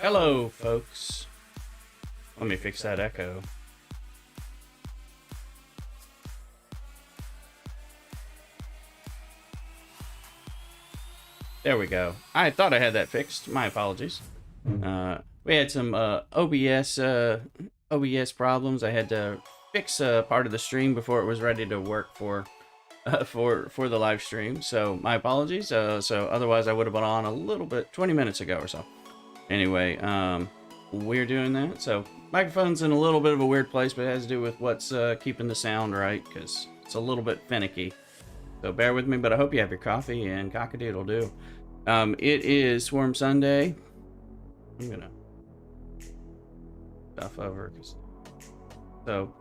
Hello, folks. Let me fix that echo. There we go. I thought I had that fixed. My apologies. We had some OBS problems. I had to fix part of the stream before it was ready to work for the live stream. So my apologies. So otherwise I would have been on a little bit 20 minutes ago or so. Anyway, we're doing that. So microphone's in a little bit of a weird place, but it has to do with what's keeping the sound right, because it's a little bit finicky. So bear with me, but I hope you have your coffee and CockADoodle do. It is Swarm Sunday. I'm gonna stuff over. So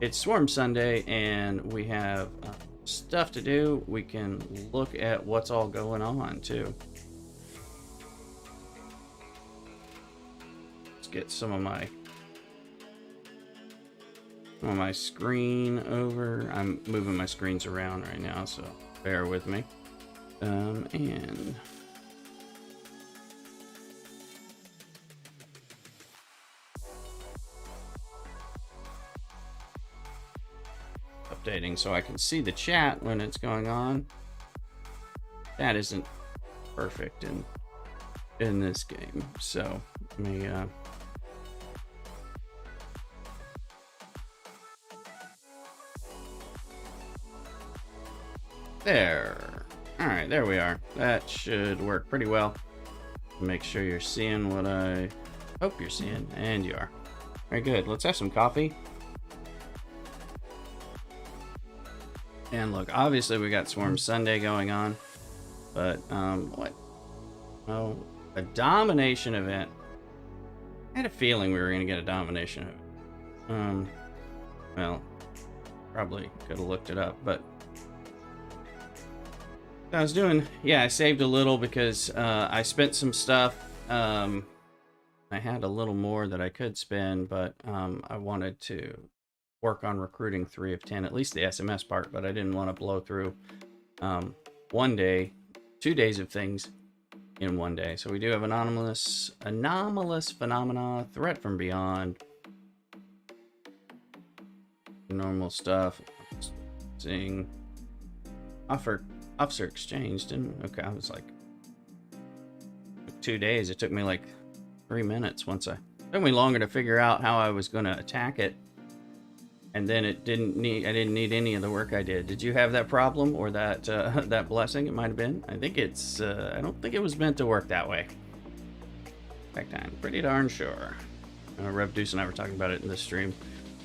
it's Swarm Sunday, and we have stuff to do. We can look at what's all going on too. Let's get some of my screen over. I'm moving my screens around right now, so bear with me. And updating so I can see the chat when it's going on. That isn't perfect in this game, so let me there. All right, there we are. That should work pretty well. Make sure you're seeing what I hope you're seeing, and you are. Very good. Let's have some coffee. And look, obviously we got Swarm Sunday going on, but what? Oh, a domination event. I had a feeling we were gonna get a domination event. Well, probably could have looked it up, but I was doing, yeah, I saved a little because I spent some stuff. I had a little more that I could spend, but I wanted to work on recruiting 3 of 10, at least the SMS part, but I didn't want to blow through 1 day, 2 days of things in 1 day. So we do have anomalous phenomena, threat from beyond, normal stuff. Seeing officer exchange, okay, I was like 2 days. It took me like 3 minutes it took me longer to figure out how I was going to attack it, and then I didn't need any of the work I did. Did you have that problem or that that blessing? It might have been. I think it's I don't think it was meant to work that way. In fact, I'm pretty darn sure. Rev Deuce and I were talking about it in the stream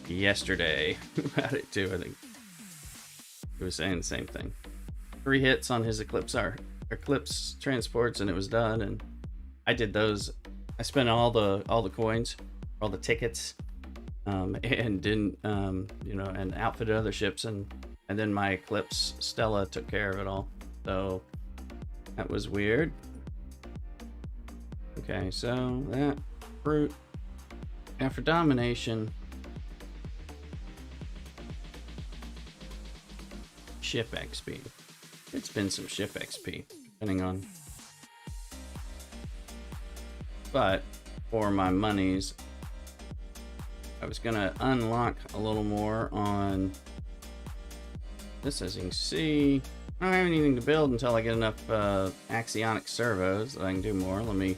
yesterday about it too. I think he was saying the same thing. 3 hits on his Eclipse transports, and it was done. And I did those. I spent all the coins, all the tickets, and didn't and outfitted other ships, and then my Eclipse Stella took care of it all. So that was weird. Okay, so that fruit after domination. Ship XP. It's been some ship XP, depending on. But for my monies, I was gonna unlock a little more on this. As you can see, I don't have anything to build until I get enough axionic servos that I can do more. Let me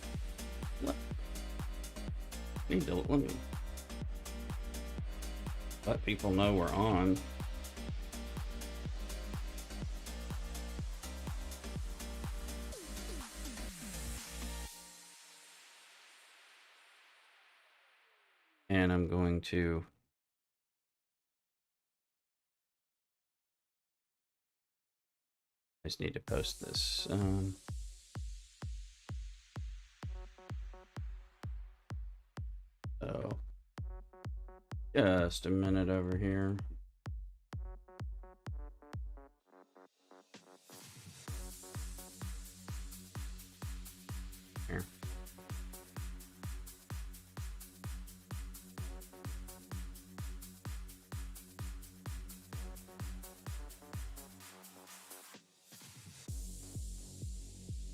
let people know we're on. And I'm going to I just need to post this. So just a minute over here. Here.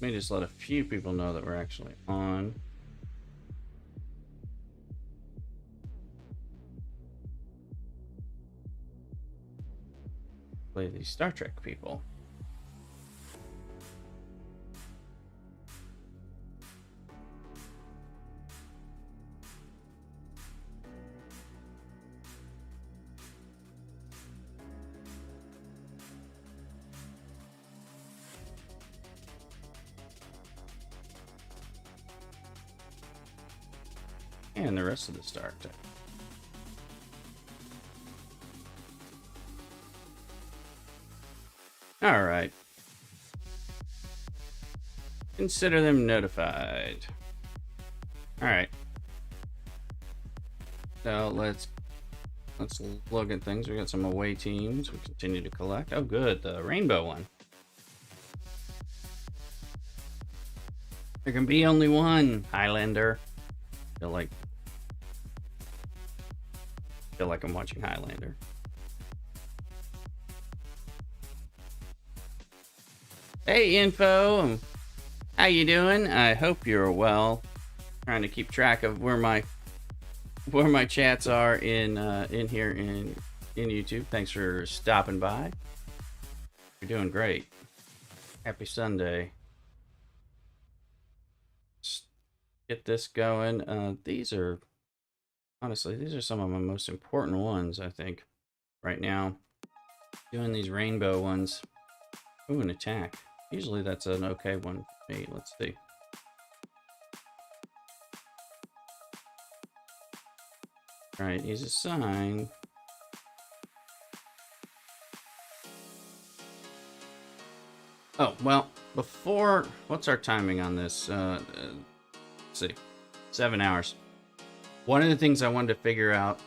Let me just let a few people know that we're actually on. Play these Star Trek people. And the rest of the Star Trek. All right. Consider them notified. All right. So let's look at things. We got some away teams. We continue to collect. Oh, good. The rainbow one. There can be only one Highlander. Feel like I'm watching Highlander. Hey, Info. How you doing? I hope you're well. Trying to keep track of where my chats are in here in YouTube. Thanks for stopping by. You're doing great. Happy Sunday. Let's get this going. These are some of my most important ones, I think, right now. Doing these rainbow ones. Ooh, an attack. Usually that's an okay one for me. Let's see. All right, he's a sign. Oh, well, before... What's our timing on this? Let's see. 7 hours. One of the things I wanted to figure out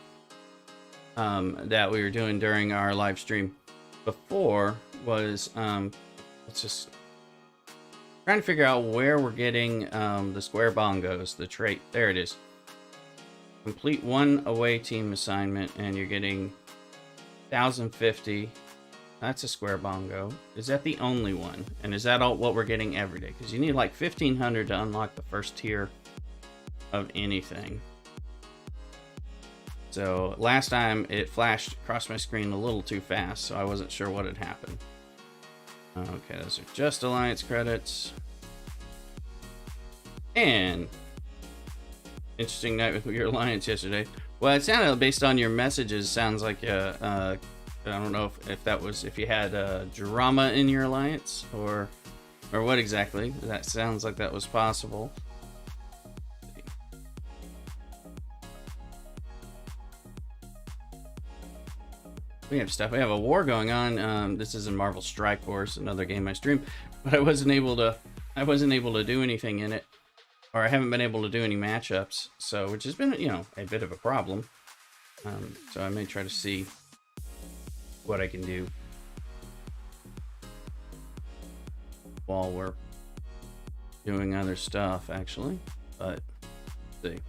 that we were doing during our live stream before was... let's just... Trying to figure out where we're getting the square bongos, the trait. There it is. Complete one away team assignment and you're getting 1,050. That's a square bongo. Is that the only one? And is that all what we're getting every day? Because you need like 1,500 to unlock the first tier of anything. So last time it flashed across my screen a little too fast, so I wasn't sure what had happened. Okay, those are just alliance credits. And interesting night with your alliance yesterday. Well, it sounded, based on your messages, sounds like I don't know if you had drama in your alliance or what exactly. That sounds like that was possible. We have stuff. We have a war going on. This is in Marvel Strike Force, another game I stream, but I wasn't able to do anything in it, or I haven't been able to do any matchups. So, which has been, a bit of a problem. So I may try to see what I can do while we're doing other stuff, actually. But let's see.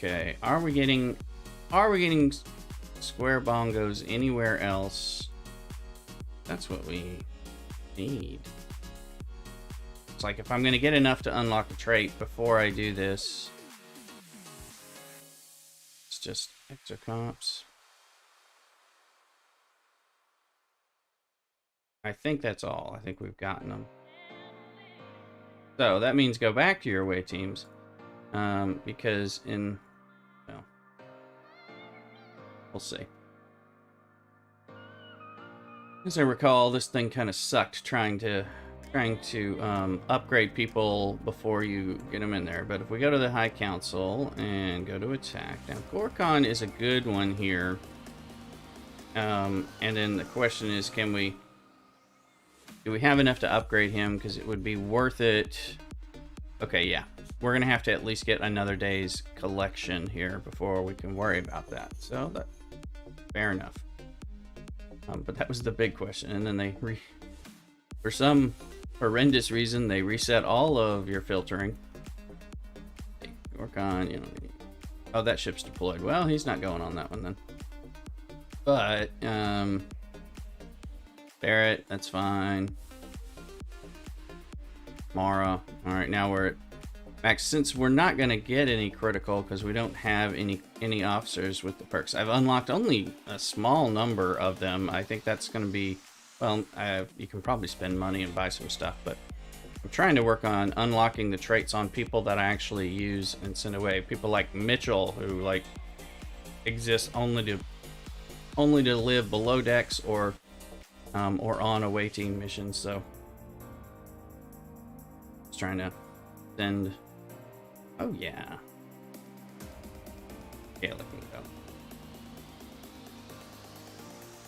Okay, are we getting square bongos anywhere else? That's what we need. It's like if I'm going to get enough to unlock a trait before I do this, it's just extra comps. I think that's all. I think we've gotten them. So that means go back to your away teams, because we'll see. As I recall, this thing kind of sucked trying to upgrade people before you get them in there. But if we go to the High Council and go to attack, now Gorkon is a good one here. And then the question is, do we have enough to upgrade him? Because it would be worth it. Okay, yeah. We're going to have to at least get another day's collection here before we can worry about that. So, fair enough. But that was the big question. And then for some horrendous reason, they reset all of your filtering. Work on, oh, that ship's deployed. Well, he's not going on that one then. But, Barrett, that's fine. Mara. All right, now we're at fact, since we're not going to get any critical because we don't have any officers with the perks, I've unlocked only a small number of them. I think that's going to be, well, you can probably spend money and buy some stuff, but I'm trying to work on unlocking the traits on people that I actually use and send away. People like Mitchell, who like exist only to live below decks or on away team missions. So just trying to send. Oh yeah. Yeah, let me go.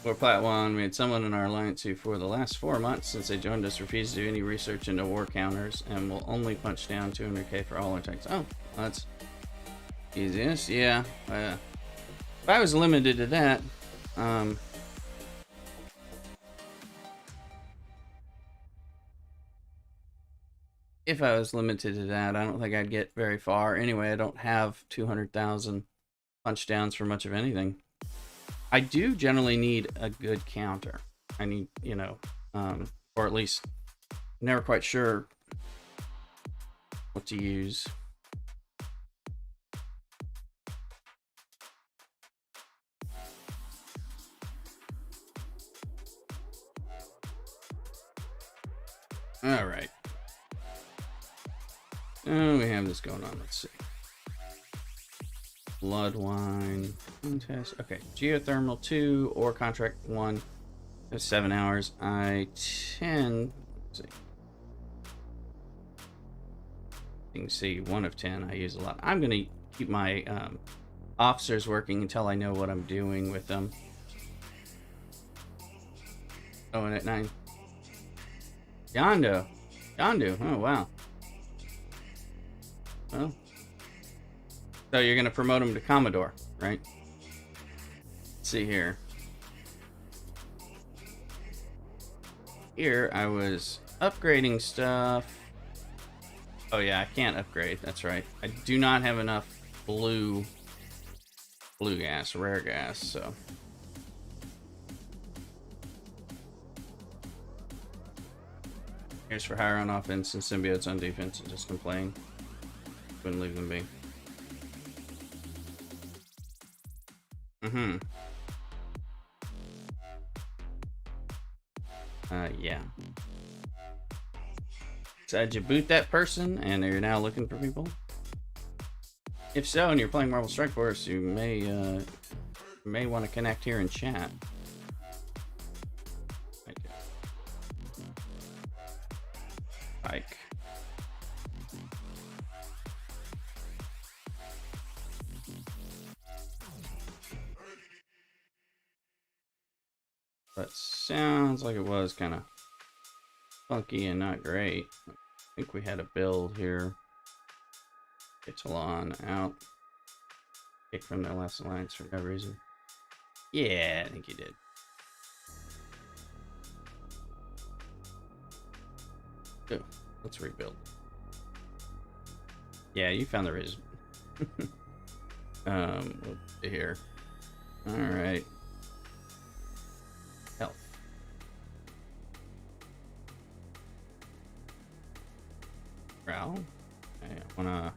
We're Plat 1. We had someone in our alliance who, for the last 4 months since they joined us, refused to do any research into war counters and will only punch down 200k for all our tanks. Oh, that's easiest. Yeah. If I was limited to that, I don't think I'd get very far. Anyway, I don't have 200,000 punch downs for much of anything. I do generally need a good counter. I need, you know, or at least never quite sure what to use. All right. Oh, we have this going on. Let's see. Blood wine contest. Okay, geothermal 2 or contract 1. 7 hours. I tend. Let's see. You can see 1 of 10. I use a lot. I'm gonna keep my officers working until I know what I'm doing with them. Oh, and at 9. Yondu. Oh wow. Well. So you're going to promote him to Commodore, right? Let's see here. Here I was upgrading stuff. Oh yeah, I can't upgrade. That's right. I do not have enough blue gas, rare gas, so. Here's for hire on offense and symbiotes on defense and just complain. Wouldn't leave them be. Yeah. So did you boot that person and you're now looking for people? If so, and you're playing Marvel Strike Force, you may want to connect here and chat. Pike. That sounds like it was kind of funky and not great. I think we had a build here. Italon out. Kick from the last alliance for no reason. Yeah, I think you did. Oh, let's rebuild. Yeah, you found the reason. We'll see here. All right. Health. Growl. Okay, I wanna.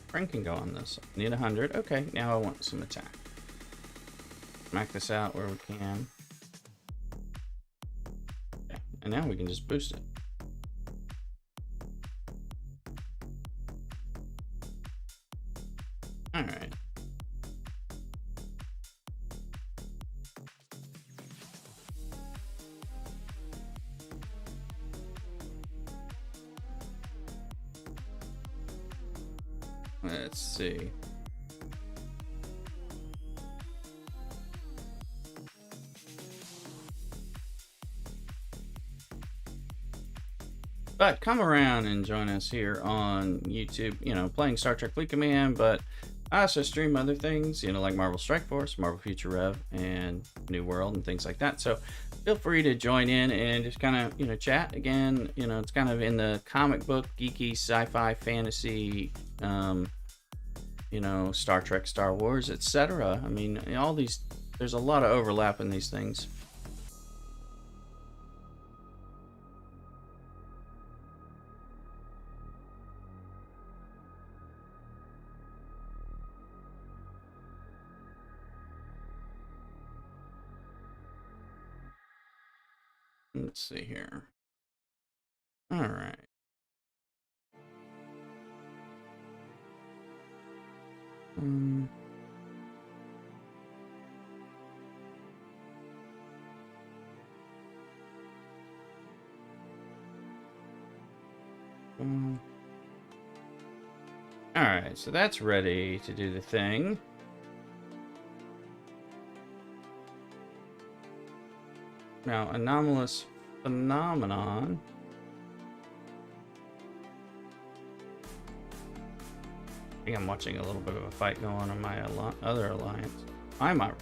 Frank can go on this. Need 100. Okay, now I want some attack. Smack this out where we can. Okay, and now we can just boost it. All right. Let's see. But come around and join us here on YouTube, you know, playing Star Trek Fleet Command, but I also stream other things, you know, like Marvel Strike Force, Marvel Future Rev, and New World, and things like that. So feel free to join in and just kind of, you know, chat. Again, you know, it's kind of in the comic book, geeky, sci-fi, fantasy, you know, Star Trek, Star Wars, etc. I mean, all these, there's a lot of overlap in these things. Let's see here. All right. All right, so that's ready to do the thing. Now, anomalous phenomenon. I think I'm watching a little bit of a fight going on in my other alliance. I'm out.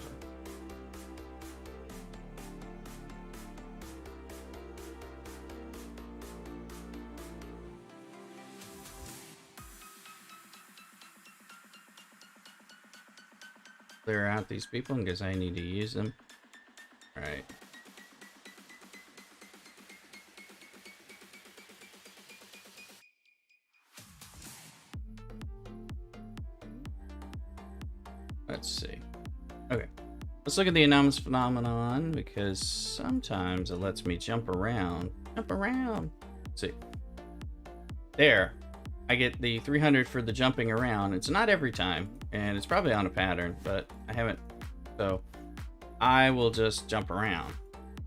Clear out these people because I need to use them. All right. Let's see. Okay. Let's look at the anomalous phenomenon because sometimes it lets me jump around. Jump around. Let's see. There. I get the 300 for the jumping around. It's not every time, and it's probably on a pattern, but I haven't. So I will just jump around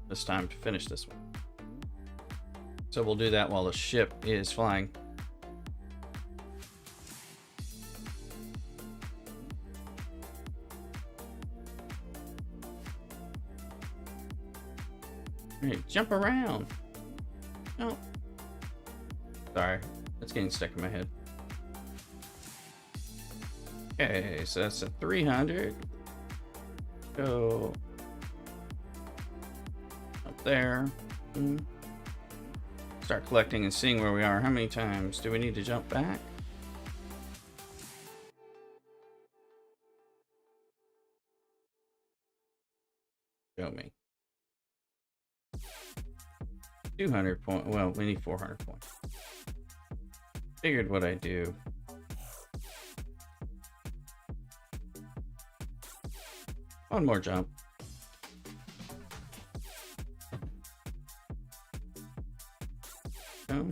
this time to finish this one. So we'll do that while the ship is flying. All right, jump around. Oh, sorry. That's getting stuck in my head. Okay, so that's a 300. Go up there. Start collecting and seeing where we are. How many times do we need to jump back? Show me. 200 points. Well, we need 400 points. Figured what I do. One more jump. Go.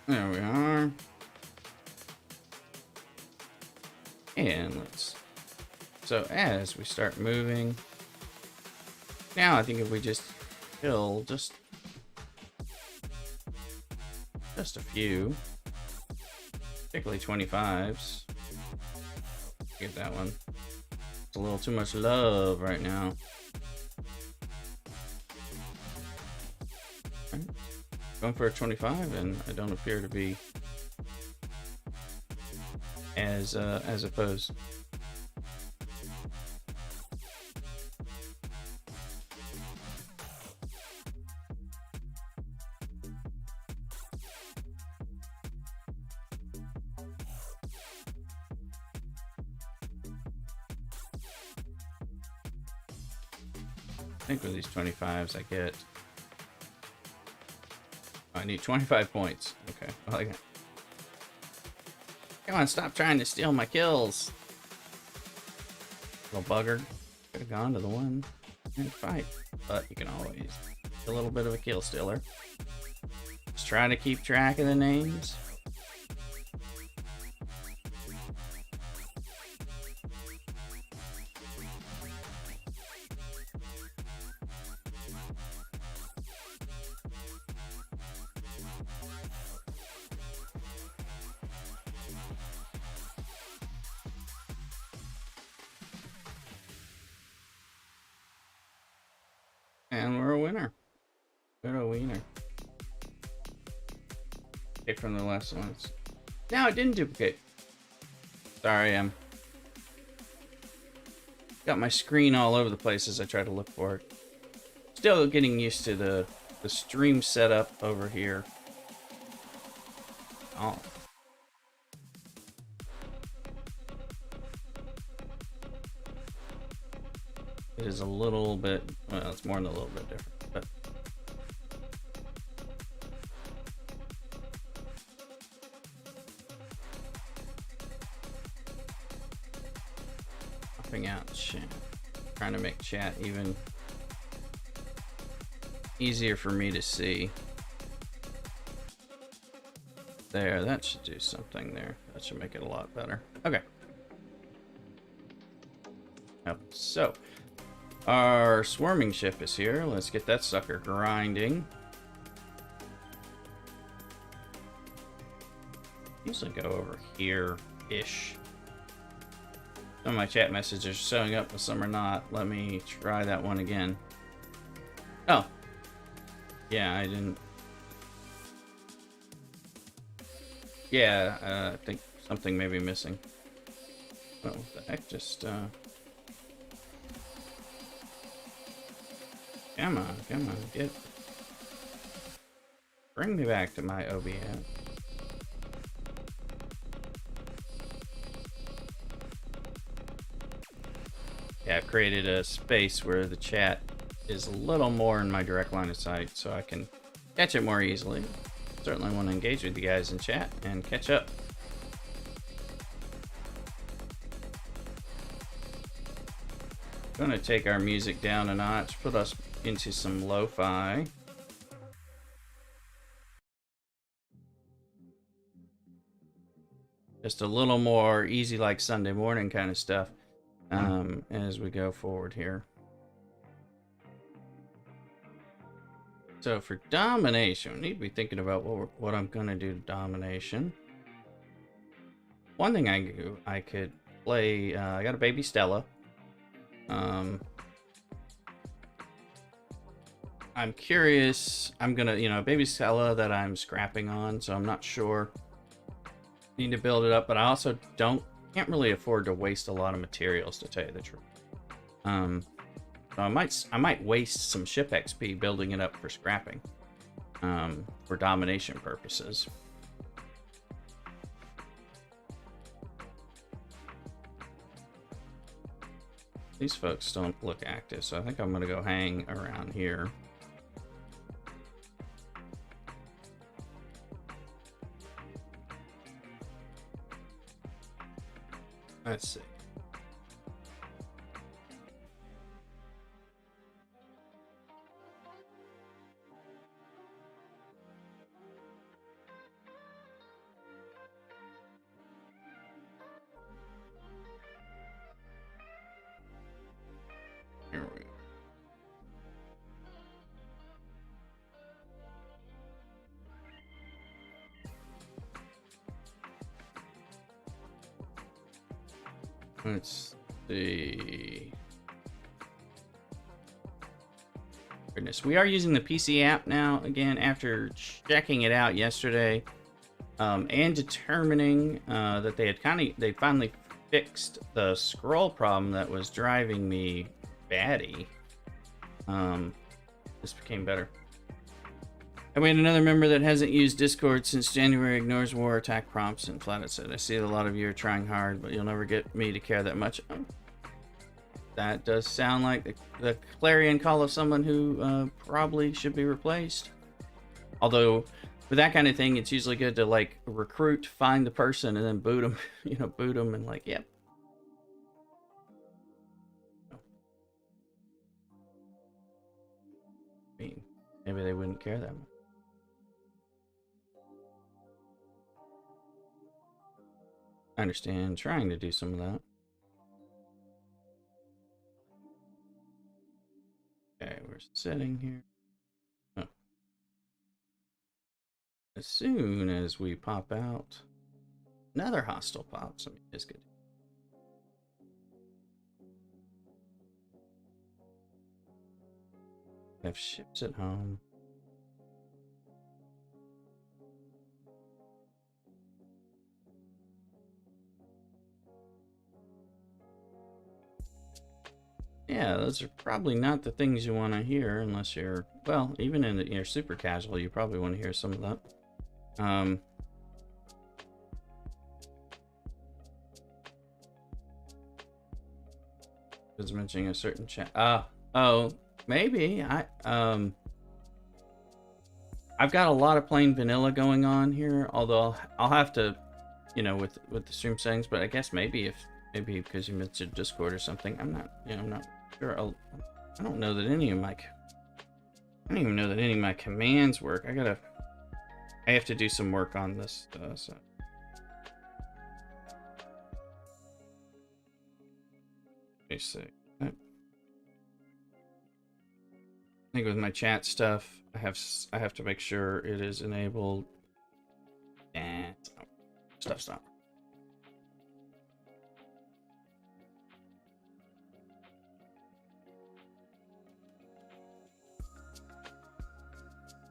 There we are. And let's... So as we start moving... Now I think if we just kill just a few, particularly 25s. Get that one. It's a little too much love right now. Right. Going for a 25, and I don't appear to be as opposed. I think with these 25s I get... Oh, I need 25 points. Okay. Well, come on, stop trying to steal my kills. Little bugger. Could have gone to the one and fight. But you can always be a little bit of a kill stealer. Just trying to keep track of the names. And we're a winner. We're a winner. Take from the last ones. No, it didn't duplicate. Sorry, I'm got my screen all over the place as I try to look for it. Still getting used to the stream setup over here. Oh. It is a little bit, well, it's more than a little bit different, but popping out chat. Trying to make chat even easier for me to see. There, that should do something there. That should make it a lot better. Okay. Yep. So, our swarming ship is here. Let's get that sucker grinding. Usually go over here-ish. Some of my chat messages are showing up, but some are not. Let me try that one again. Oh. Yeah, I didn't. Yeah, I think something may be missing. Oh, what the heck? Just, Come on, get... Bring me back to my OBS. Yeah, I've created a space where the chat is a little more in my direct line of sight, so I can catch it more easily. Certainly want to engage with you guys in chat and catch up. Gonna take our music down a notch, put us into some lo-fi. Just a little more easy, like Sunday morning kind of stuff as we go forward here. So for domination, we need to be thinking about what I'm gonna do to domination. One thing I could play. I got a baby Stella. I'm curious. I'm gonna, baby Stella that I'm scrapping on, so I'm not sure. Need to build it up, but I also can't really afford to waste a lot of materials, to tell you the truth. So I might waste some ship XP building it up for scrapping, for domination purposes. These folks don't look active, so I think I'm gonna go hang around here. Let's see. Here we go. Let's see. Goodness, we are using the PC app now again after checking it out yesterday, and determining that they finally fixed the scroll problem that was driving me batty. This became better. And we had another member that hasn't used Discord since January, ignores war attack prompts, and flat out said, I see that a lot of you are trying hard, but you'll never get me to care that much. That does sound like the clarion call of someone who probably should be replaced. Although, with that kind of thing, it's usually good to, like, recruit, find the person, and then boot them, boot them, and, like, yep. I mean, maybe they wouldn't care that much. I understand trying to do some of that. Okay, we're sitting here. Oh. As soon as we pop out, another hostile pops. I mean, it's good. Have ships at home. Yeah, those are probably not the things you want to hear unless you're, well, even in your super casual, you probably want to hear some of that. Was mentioning a certain chat. Oh, maybe I've got a lot of plain vanilla going on here, although I'll have to, with the stream settings, but I guess maybe if Maybe because you mentioned Discord or something. I'm not, I'm not sure. I don't know that any of my, I don't even know that any of my commands work. I have to do some work on this. So. Let me see. I think with my chat stuff, I have to make sure it is enabled. And stuff's not.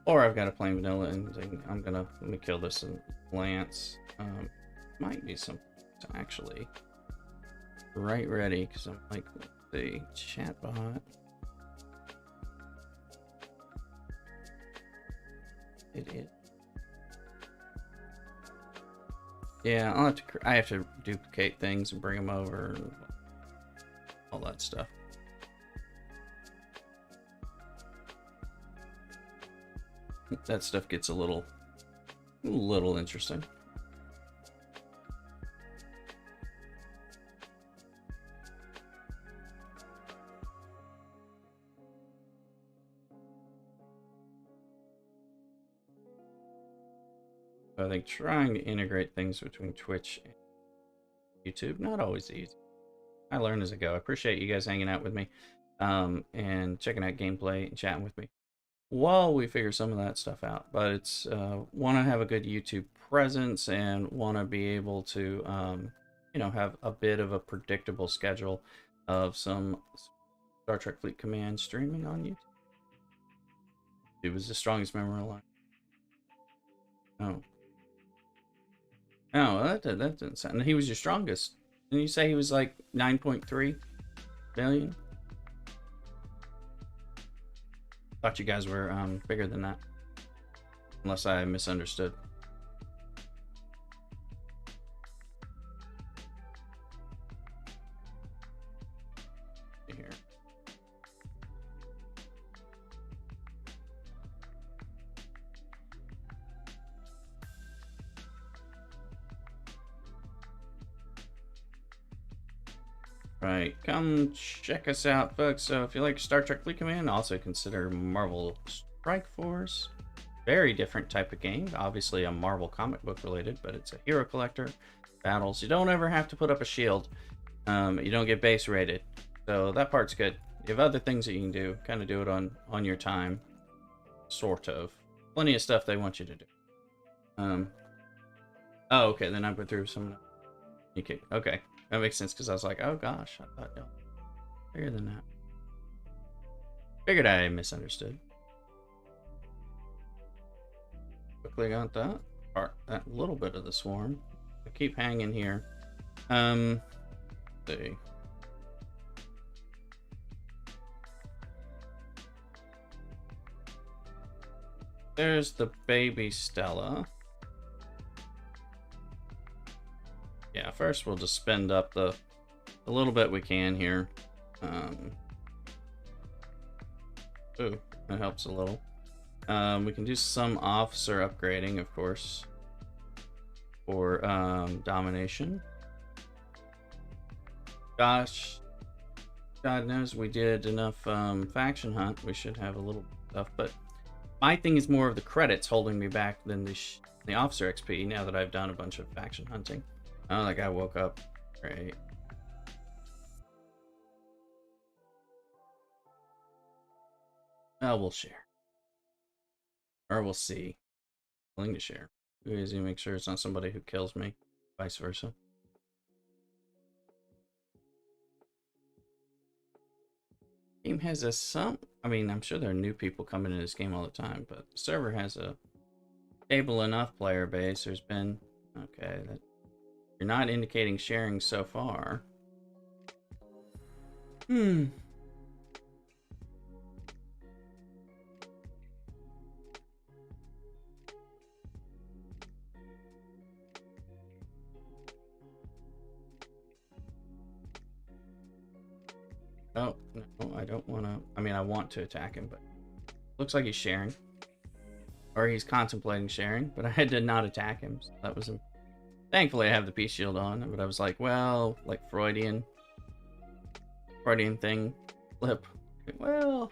Or I've got a plain vanilla and let me kill this and glance. Might be some actually right ready because I'm like the chatbot. It is. Yeah, I have to duplicate things and bring them over and all that stuff. That stuff gets a little interesting. I think trying to integrate things between Twitch and YouTube, not always easy. I learn as I go. I appreciate you guys hanging out with me and checking out gameplay and chatting with me while we figure some of that stuff out. But it's want to have a good YouTube presence and want to be able to have a bit of a predictable schedule of some Star Trek Fleet Command streaming on YouTube. It was the strongest memory line. Oh. No, that didn't sound. He was your strongest. Didn't you say he was like 9.3 billion? Thought you guys were bigger than that. Unless I misunderstood. Here. Right, come check us out, folks. So if you like Star Trek Fleet Command, also consider Marvel Strike Force. Very different type of game. Obviously a Marvel comic book related, but it's a hero collector. Battles. You don't ever have to put up a shield. You don't get base rated. So that part's good. You have other things that you can do. Kind of do it on your time. Sort of. Plenty of stuff they want you to do. Oh, okay. Then I went through some. Okay. That makes sense because I was like, oh gosh, I thought y'all bigger than that. Figured I misunderstood. Quickly got that part, that little bit of the swarm. I keep hanging here. Let's see. There's the baby Stella. Yeah, first we'll just spend up the little bit we can here. Ooh, that helps a little. We can do some officer upgrading, of course, for domination. Gosh, God knows we did enough faction hunt. We should have a little stuff, but my thing is more of the credits holding me back than the officer XP. Now that I've done a bunch of faction hunting. Oh, that guy woke up. Great. We'll share. Or we'll see. Willing to share. Too easy to make sure it's not somebody who kills me. Vice versa. Game has I mean, I'm sure there are new people coming into this game all the time, but the server has a stable enough player base. There's been... Okay, that... You're not indicating sharing so far. Oh, no, I don't want to. I mean, I want to attack him, but looks like he's sharing. Or he's contemplating sharing, but I had to not attack him. So that was Thankfully, I have the peace shield on, but I was like, well, like Freudian thing, flip. Well,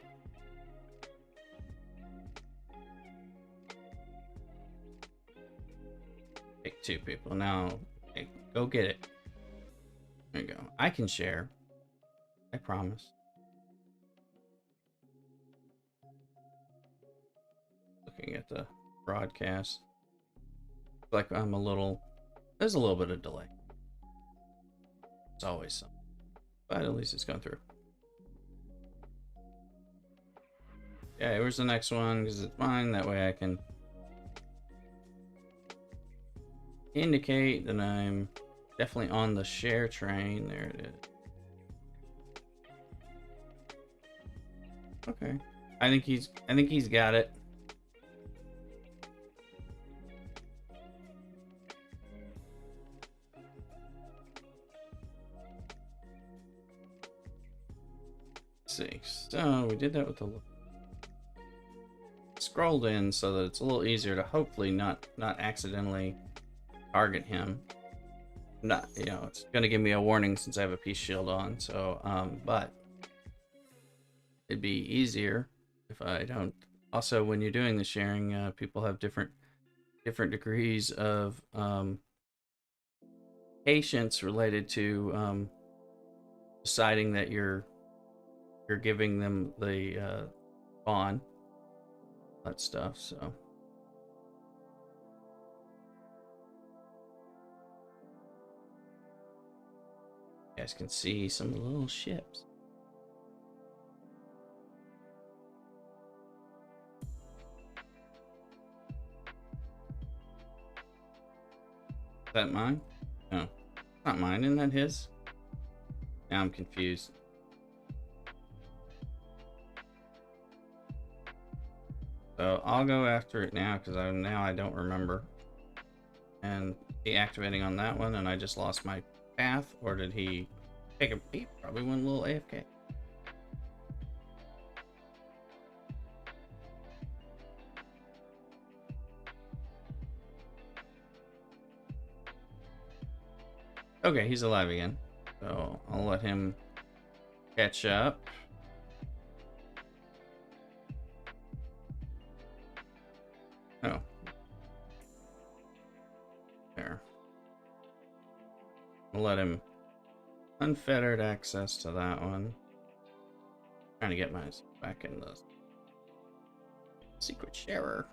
pick 2 people now. Okay, go get it. There you go. I can share. I promise. Looking at the broadcast, like I'm a little. There's a little bit of delay. It's always something, but at least it's gone through. Yeah, where's the next one? Because it's mine. That way I can indicate that I'm definitely on the share train. There it is. Okay. I think he's got it. Let's see. So we did that with the scrolled in so that it's a little easier to hopefully not accidentally target him. Not, you know, it's gonna give me a warning since I have a peace shield on, so but it'd be easier if I don't. Also, when you're doing the sharing, people have different degrees of patience related to deciding that you're giving them the spawn, that stuff. So you guys can see some of the little ships. Is that mine? No, not mine. Isn't that his? Now I'm confused. So I'll go after it now because now I don't remember. And deactivating on that one, and I just lost my path, or did he take a? He probably went a little AFK. Okay, he's alive again. So I'll let him catch up. Oh. There. I'll let him unfettered access to that one. Trying to get myself back in the secret sharer.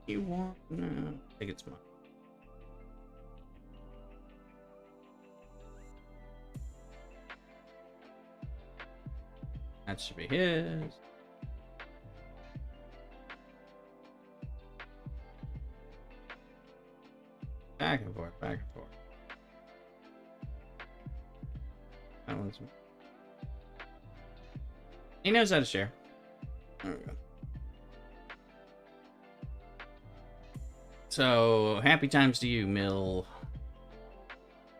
You want? No, I think it's mine. That should be his. Back and forth, back and forth. That one's. He knows how to share. There we go. So happy times to you, Mill.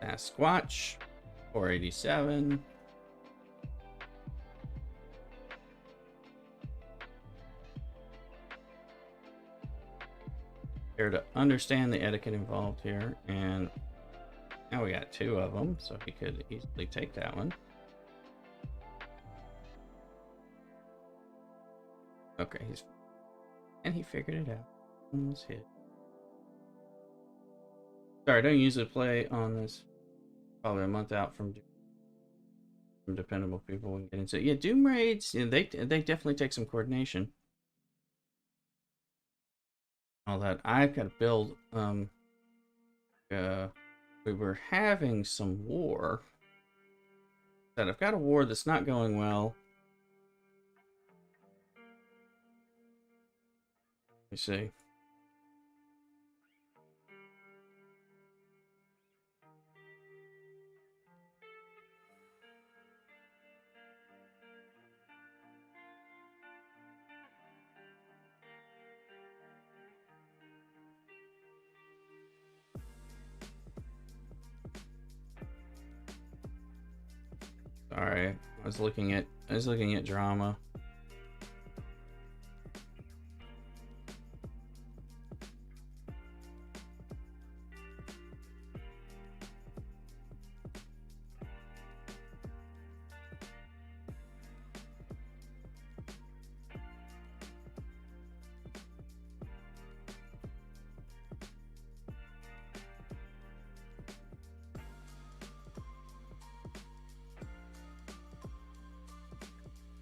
Sasquatch, 487. Here to understand the etiquette involved here, and now we got 2 of them, so he could easily take that one. Okay, he figured it out. One was hit. Sorry, I don't usually play on this. Probably a month out from dependable people we can get into. Yeah, Doom raids. Yeah, they definitely take some coordination. All that I've got to build. We were having some war. That I've got a war that's not going well. Let me see. Sorry, I was looking at drama.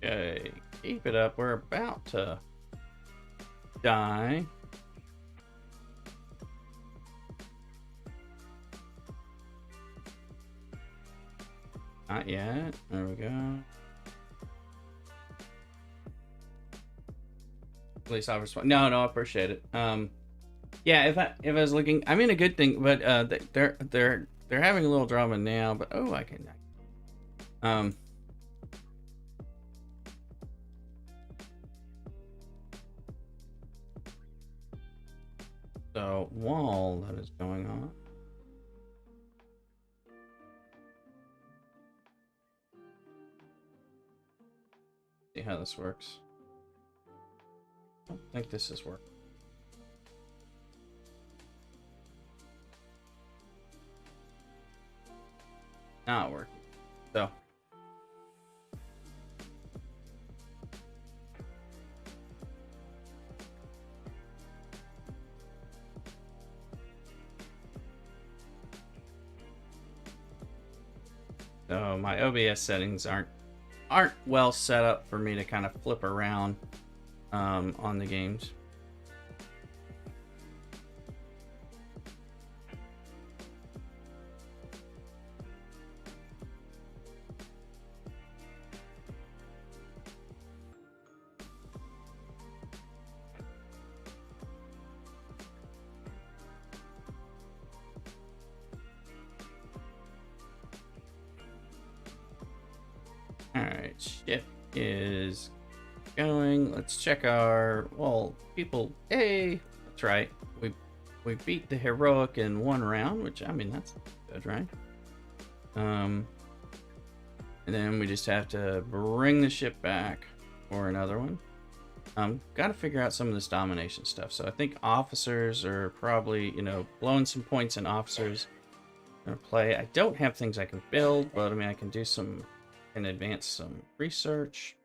Okay, keep it up. We're about to die. Not yet. There we go. At least I respond. No, I appreciate it. Yeah, if I was looking, I mean a good thing, but they're having a little drama now. But oh, I can. So while that is going on, see how this works. I don't think this is working. Not working. So. So my OBS settings aren't well set up for me to kind of flip around on the games. Alright, ship is going. Let's check our, well, people, hey, that's right. We beat the heroic in one round, which, I mean, that's good, right? And then we just have to bring the ship back for another one. Got to figure out some of this domination stuff. So I think officers are probably, you know, blowing some points in officers. Gonna play. I don't have things I can build, but I mean, I can do some, can advance some research.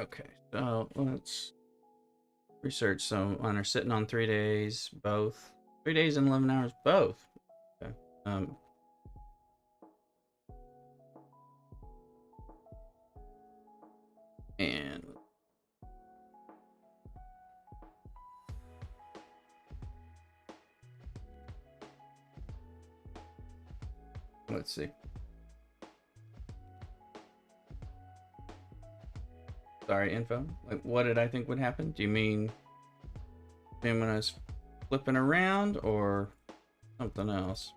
Okay, so let's research. So on are sitting on 3 days, both 3 days and 11 hours, both. Okay. And let's see. Sorry, info. Like, what did I think would happen? Do you mean when I was flipping around or something else?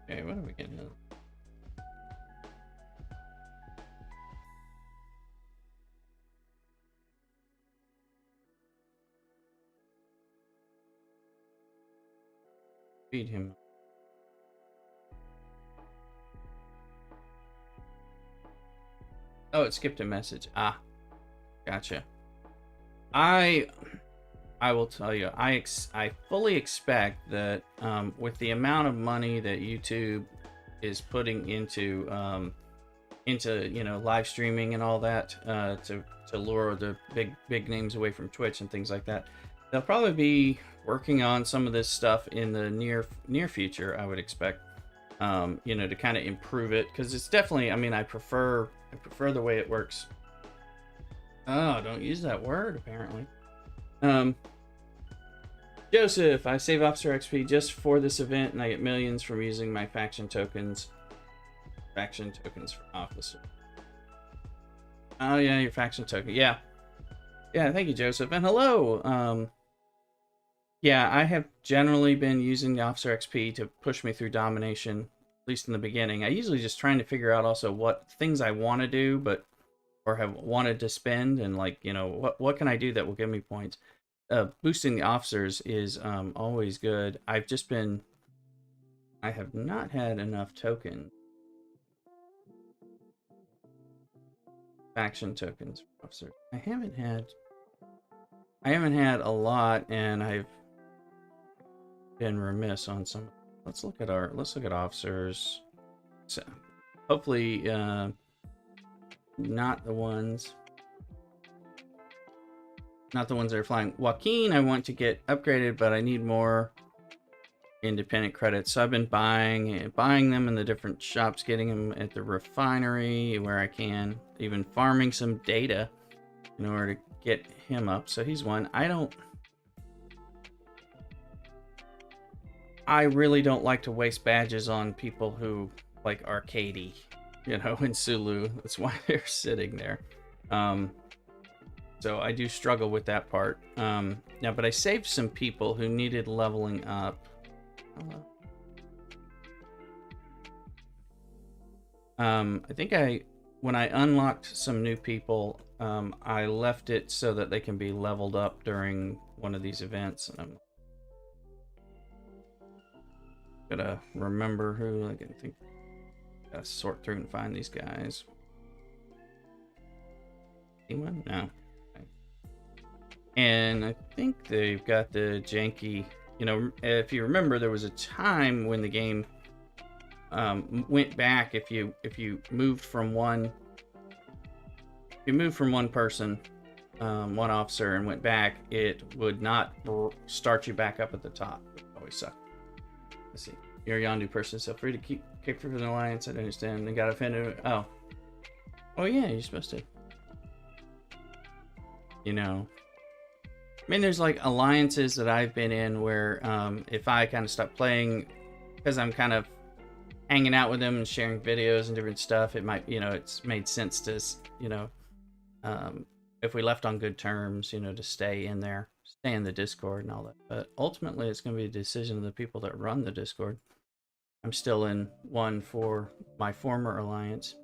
Okay, what are we getting at? Feed him. Oh, it skipped a message. Ah, gotcha. I will tell you, I fully expect that with the amount of money that YouTube is putting into you know, live streaming and all that to lure the big names away from Twitch and things like that, they'll probably be working on some of this stuff in the near future. I would expect, you know, to kind of improve it, because it's definitely, I mean, I prefer the way it works. Oh, don't use that word apparently. Joseph, I save officer XP just for this event, and I get millions from using my faction tokens. Faction tokens for officer. Oh yeah, your faction token. Yeah, thank you, Joseph, and hello. Yeah, I have generally been using the officer XP to push me through domination, at least in the beginning. I usually just trying to figure out also what things I want to do, but or have wanted to spend, and like, you know, what can I do that will give me points. Boosting the officers is always good. I've just been I have not had enough tokens. Faction tokens for officers. I haven't had a lot, and I've been remiss on some. Let's look at officers. So hopefully not the ones that are flying. Joaquin I want to get upgraded, but I need more independent credits. So I've been buying them in the different shops, getting them at the refinery where I can, even farming some data in order to get him up. So he's one. I really don't like to waste badges on people who like Arcady, and Sulu. That's why they're sitting there. So I do struggle with that part. Now, but I saved some people who needed leveling up. I think when I unlocked some new people, I left it so that they can be leveled up during one of these events, and I'm gonna remember who. I can think. Gotta sort through and find these guys. Anyone? No. Okay. And I think they've got the janky. If you remember, there was a time when the game went back. If you moved from one person, one officer, and went back, it would not start you back up at the top. It always sucked. Let's see. You're a Yondu person, so free to keep for an alliance. I don't understand. They got offended. Oh yeah, you're supposed to. I mean, there's like alliances that I've been in where if I kind of stop playing because I'm kind of hanging out with them and sharing videos and different stuff, it might, it's made sense to, if we left on good terms, to stay in there, stay in the Discord and all that. But ultimately, it's going to be a decision of the people that run the Discord. I'm still in one for my former alliance.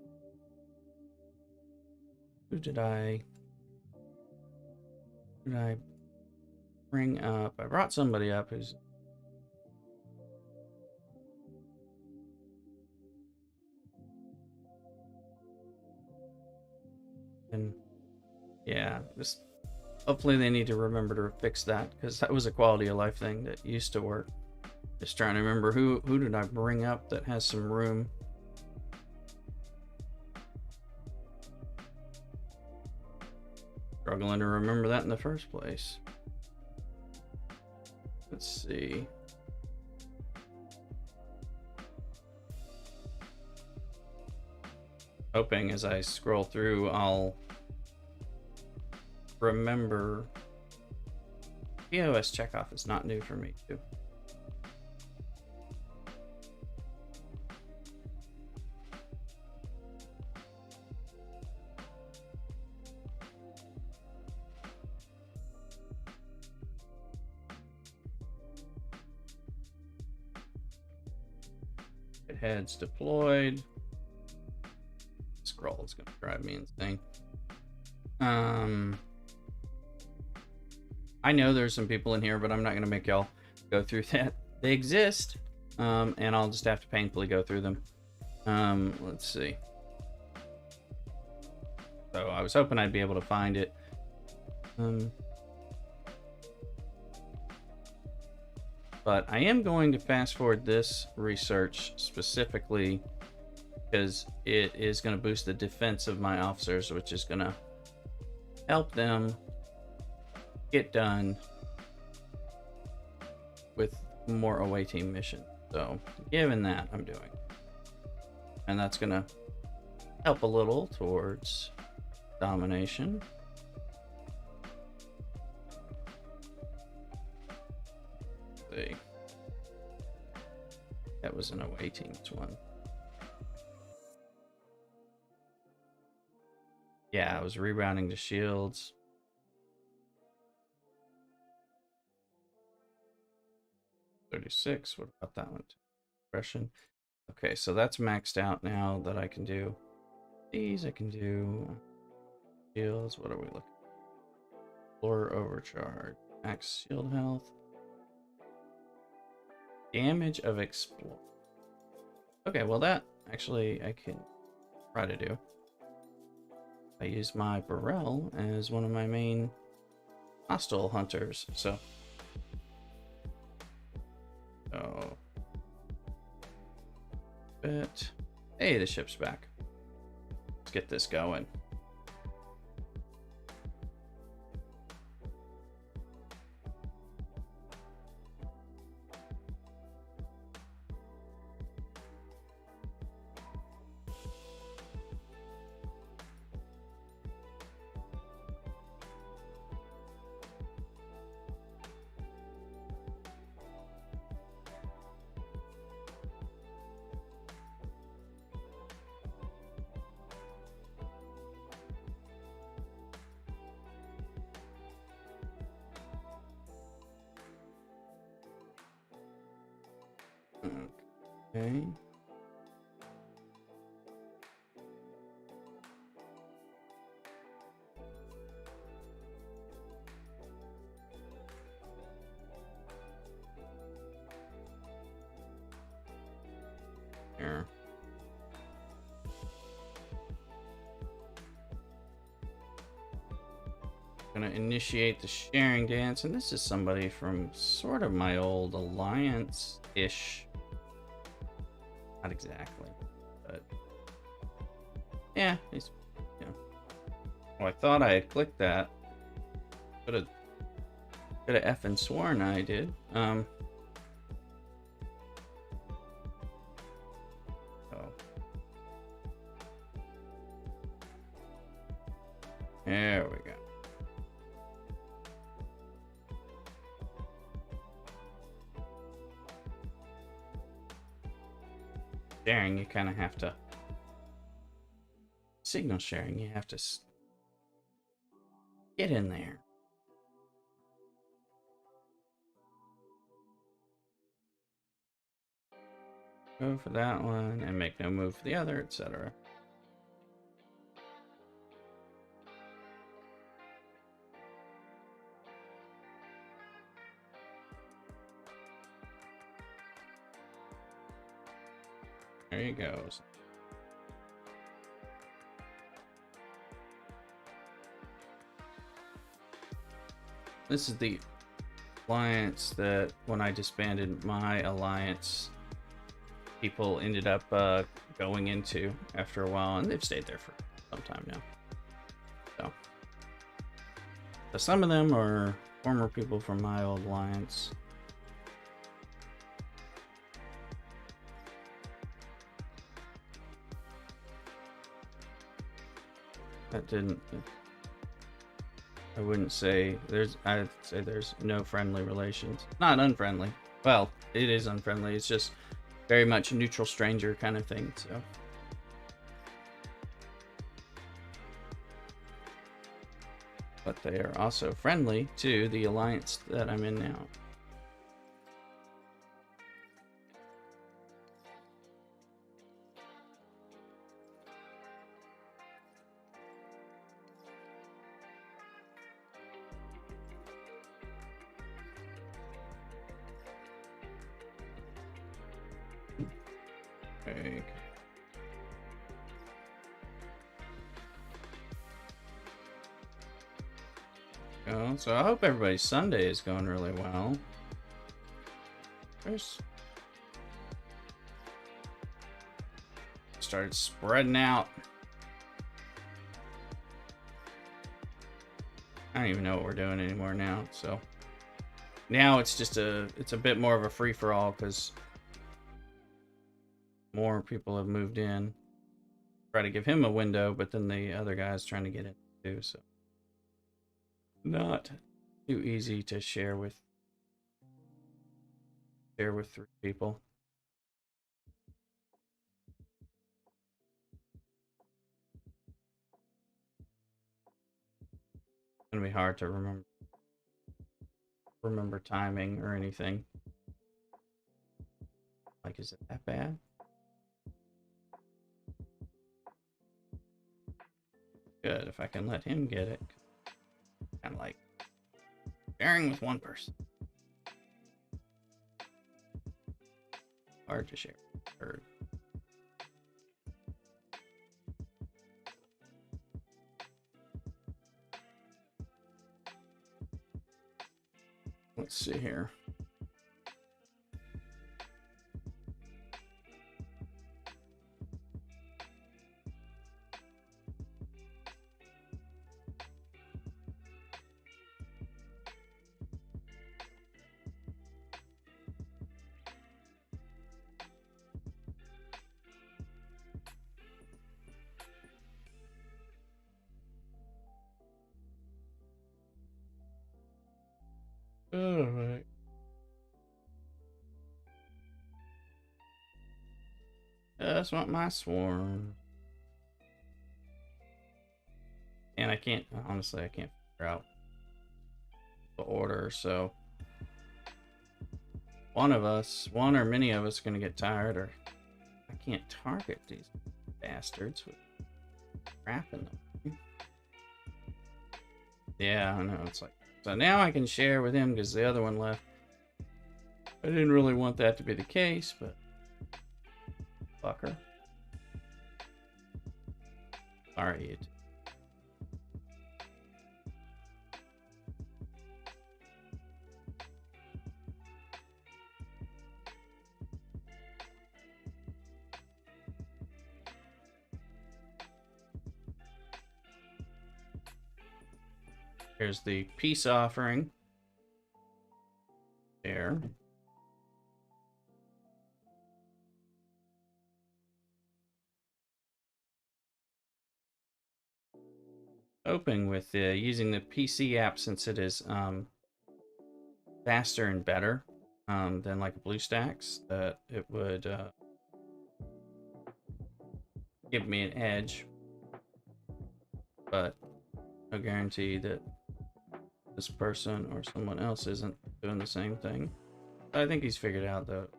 Who did I bring up? I brought somebody up who's and yeah, just hopefully they need to remember to fix that, because that was a quality of life thing that used to work. Just trying to remember who did I bring up that has some room. Struggling to remember that in the first place. Let's see. Hoping as I scroll through, I'll remember. POS checkoff is not new for me too. Heads deployed. Scroll is gonna drive me insane. I know there's some people in here, but I'm not gonna make y'all go through that. They exist, and I'll just have to painfully go through them. Let's see. So I was hoping I'd be able to find it. But I am going to fast forward this research specifically because it is going to boost the defense of my officers, which is going to help them get done with more away team mission. So given that, I'm doing. And that's going to help a little towards domination. That was an away team's one. Yeah, I was rerouting to shields. $36. What about that one? Depression. Okay, so that's maxed out now that I can do. These I can do. Shields. What are we looking at? Floor overcharge. Max shield health. Damage of explode. Okay, well that actually I can try to do. I use my Burrell as one of my main hostile hunters, so. Oh. But, hey, the ship's back. Let's get this going. Okay. Here. Gonna initiate the sharing dance, and this is somebody from sort of my old alliance-ish. Not exactly, but yeah, he's, you know. Well, I thought I had clicked that. Could have effing sworn I did. Oh. There we go. Sharing, you kind of have to. Signal sharing, you have to get in there. Go for that one and make no move for the other, etc. There you go. This is the alliance that when I disbanded my alliance, people ended up going into after a while, and they've stayed there for some time now. So some of them are former people from my old alliance. That didn't. I wouldn't say there's. I'd say there's no friendly relations. Not unfriendly. Well, it is unfriendly. It's just very much a neutral stranger kind of thing. So. But they are also friendly to the alliance that I'm in now. Okay. So I hope everybody's Sunday is going really well. Started spreading out. I don't even know what we're doing anymore now. So now it's just it's a bit more of a free for all because more people have moved in. Try to give him a window, but then the other guy's trying to get in too. So not too easy to share with 3 people. It's gonna be hard to remember timing or anything. Like, is it that bad? Good, if I can let him get it. Kind of like sharing with one person. Hard to share with a third. Let's see here. All right. That's not my swarm. And I can't, honestly, I can't figure out the order, so one or many of us are gonna get tired, or I can't target these bastards with crap in them. Yeah, I know, it's like, so now I can share with him because the other one left. I didn't really want that to be the case, but fucker. Sorry, it. Here's the peace offering. There. Hoping with using the PC app, since it is faster and better than like BlueStacks, that it would give me an edge, but no guarantee that this person or someone else isn't doing the same thing. I think he's figured out that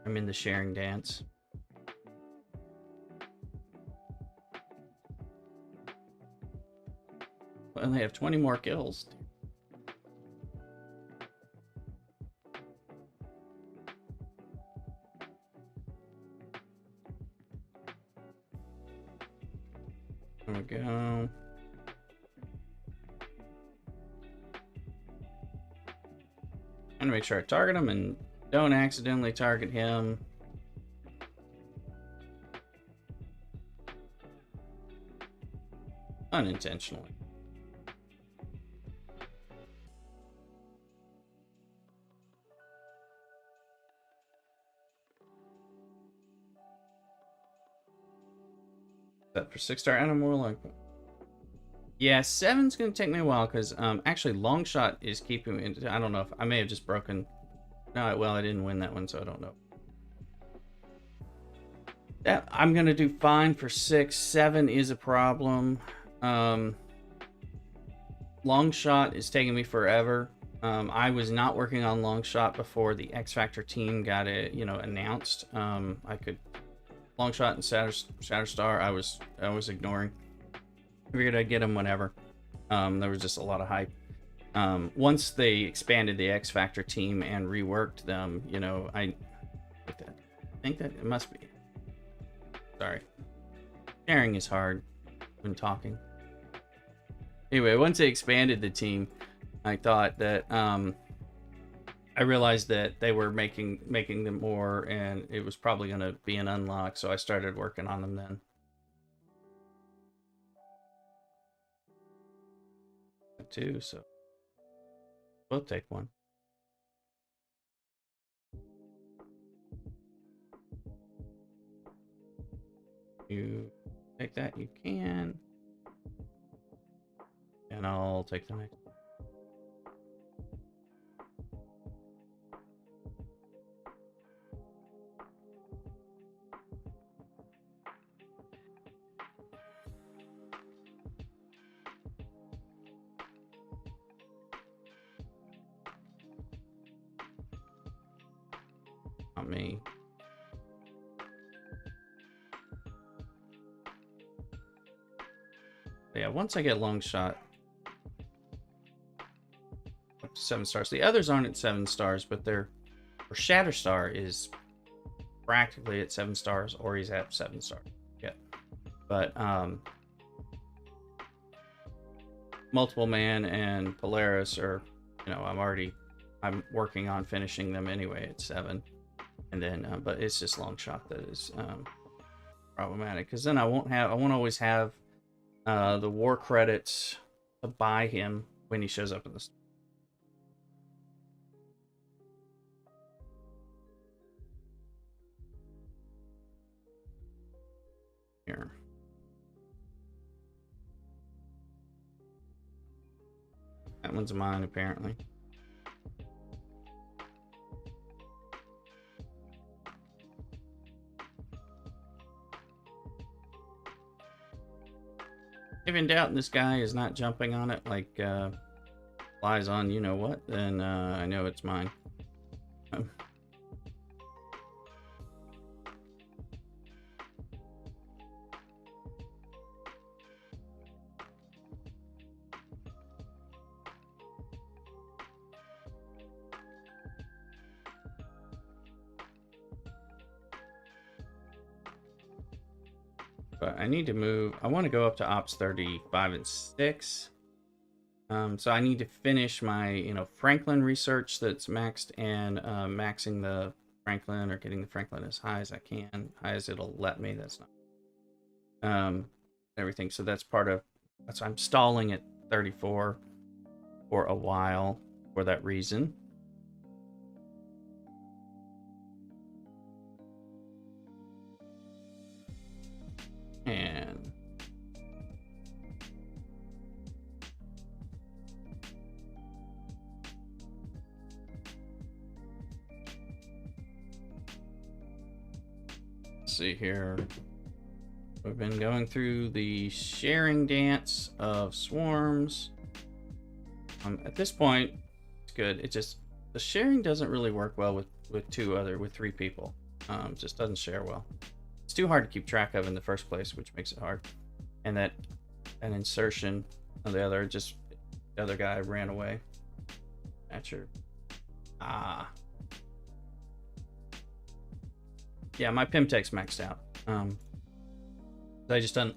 I'm in the sharing dance. And they have 20 more kills. There we go. I'm gonna make sure I target him and don't accidentally target him. Unintentionally. That for 6-star and more like that. Yeah, 7's gonna take me a while because actually long shot is keeping me. I don't know if I may have just broken. No, well, I didn't win that one, so I don't know. That I'm gonna do fine for 6. 7 is a problem. Long shot is taking me forever. I was not working on long shot before the X Factor team got it, announced. I could long shot and Shatterstar. I was ignoring. I figured I'd get them whenever. There was just a lot of hype. Once they expanded the X Factor team and reworked them, I think that it must be. Sorry. Sharing is hard when talking. Anyway, once they expanded the team, I thought that I realized that they were making them more, and it was probably going to be an unlock, so I started working on them then. Too, so we'll take one. You take that, you can, and I'll take the next. Not me. But yeah, once I get long shot up to 7 stars. The others aren't at 7 stars, but they're, or Shatterstar is practically at 7 stars, or he's at 7 stars. Yeah. But Multiple Man and Polaris are, I'm already I'm working on finishing them anyway at 7. And then, but it's just long shot that is problematic, because then I won't always have the war credits to buy him when he shows up in the store. Here. That one's mine, apparently. If in doubt this guy is not jumping on it like flies on you know what, then I know it's mine. But I need to move. I want to go up to ops 35 and 6. So I need to finish my, Franklin research that's maxed, and maxing the Franklin, or getting the Franklin as high as I can, high as it'll let me. That's not everything. So that's part of. That's why I'm stalling at 34 for a while for that reason. And let's see here. We've been going through the sharing dance of swarms. At this point, it's good. It just, the sharing doesn't really work well with 3 people. It just doesn't share well. It's too hard to keep track of in the first place, which makes it hard. And that an insertion of the other guy ran away. Thatcher. Yeah, my Pimtech's maxed out. I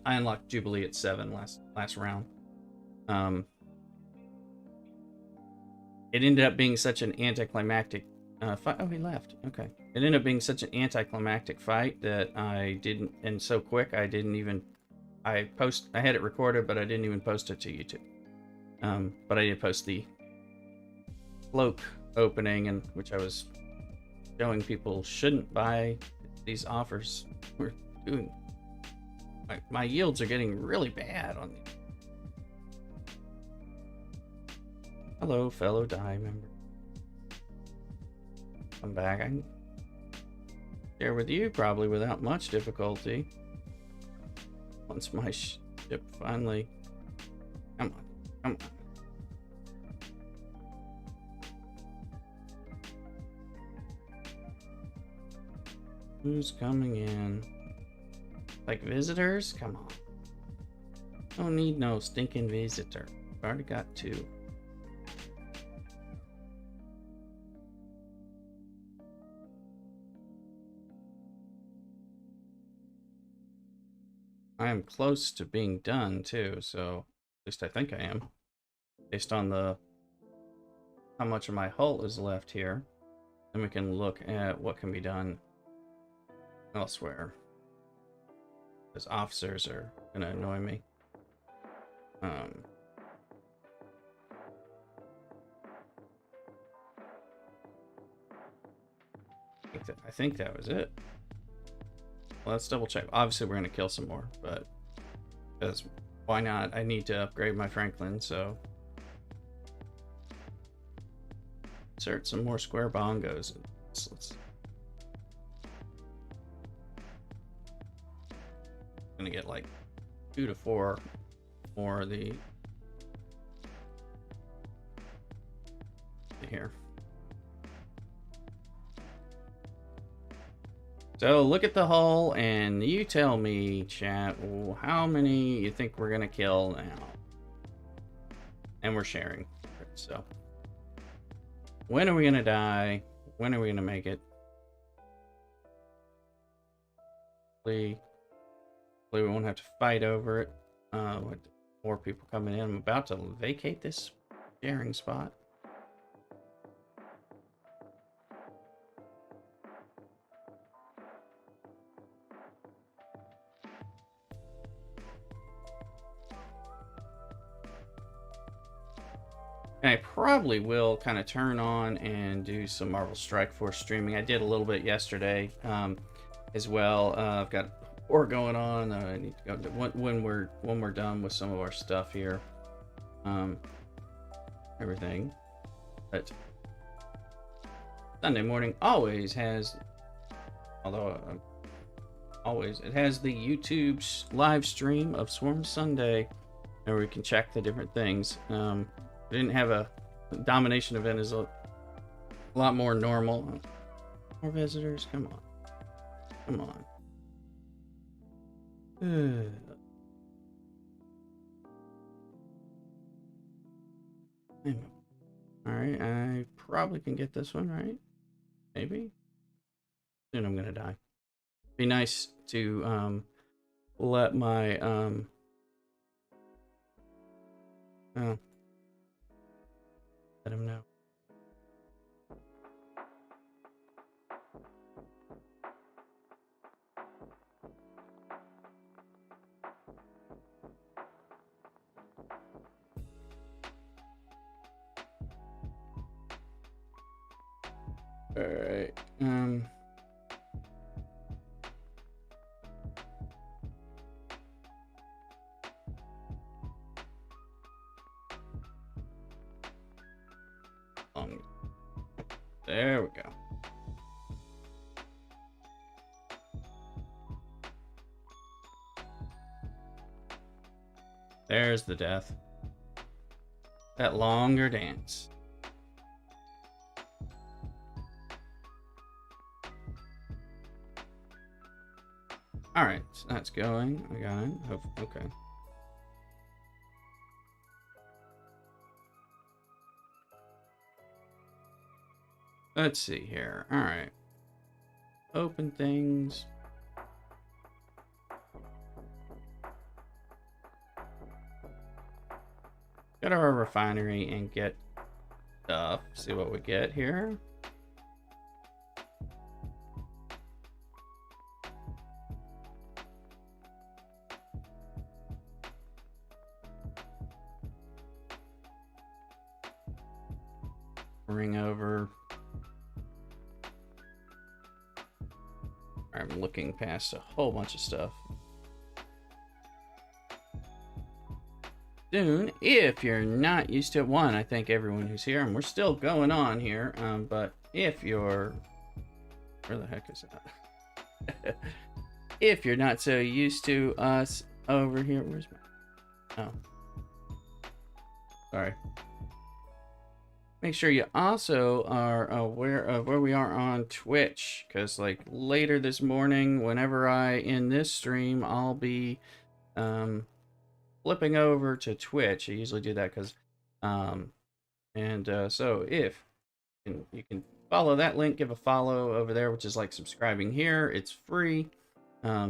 unlocked Jubilee at 7 last round. It ended up being such an anticlimactic fight. Oh, he left. Okay. It ended up being such an anticlimactic fight that I didn't, and so quick, I didn't even, I had it recorded, but I didn't even post it to YouTube. But I did post the cloak opening, and which I was showing people shouldn't buy these offers. We're doing, my yields are getting really bad on these. Hello, fellow die member. Come back. I can share with you probably without much difficulty. Once my ship finally... Come on. Who's coming in? Like visitors? Come on. Don't need no stinking visitor. I've already got 2. I am close to being done too, so at least I think I am, based on how much of my hull is left here. Then we can look at what can be done elsewhere, because officers are gonna annoy me. I think that was it. Well, let's double check. Obviously, we're going to kill some more, but because why not? I need to upgrade my Franklin, so insert some more square bongos. Let's gonna get like 2 to 4 more of the here. So look at the hull and you tell me, chat, how many you think we're gonna kill now? And we're sharing. So when are we gonna die? When are we gonna make it? Hopefully we won't have to fight over it. With more people coming in. I'm about to vacate this sharing spot. And I probably will kind of turn on and do some Marvel Strike Force streaming. I did a little bit yesterday as well. I've got war going on. I need to go when we're done with some of our stuff here. Everything. But Sunday morning always has, although always, it has the YouTube live stream of Swarm Sunday, where we can check the different things. We didn't have a domination event, is a lot more normal. More visitors, come on, all right, I probably can get this one right. Maybe. Soon I'm gonna die. Be nice to let my let him know. All right. There we go. There's the death. That longer dance. All right, so that's going. I got it. Oh, okay. Let's see here. All right. Open things. Go to our refinery and get stuff. See what we get here. Bring over. I'm looking past a whole bunch of stuff. Soon, if you're not used to one, I thank everyone who's here, and we're still going on here. But if you're, where the heck is that? If you're not so used to us over here, where's my? Oh, sorry. Make sure you also are aware of where we are on Twitch, because like later this morning, whenever I end this stream, I'll be flipping over to Twitch. I usually do that because so if you can follow that link, give a follow over there, which is like subscribing here. It's free.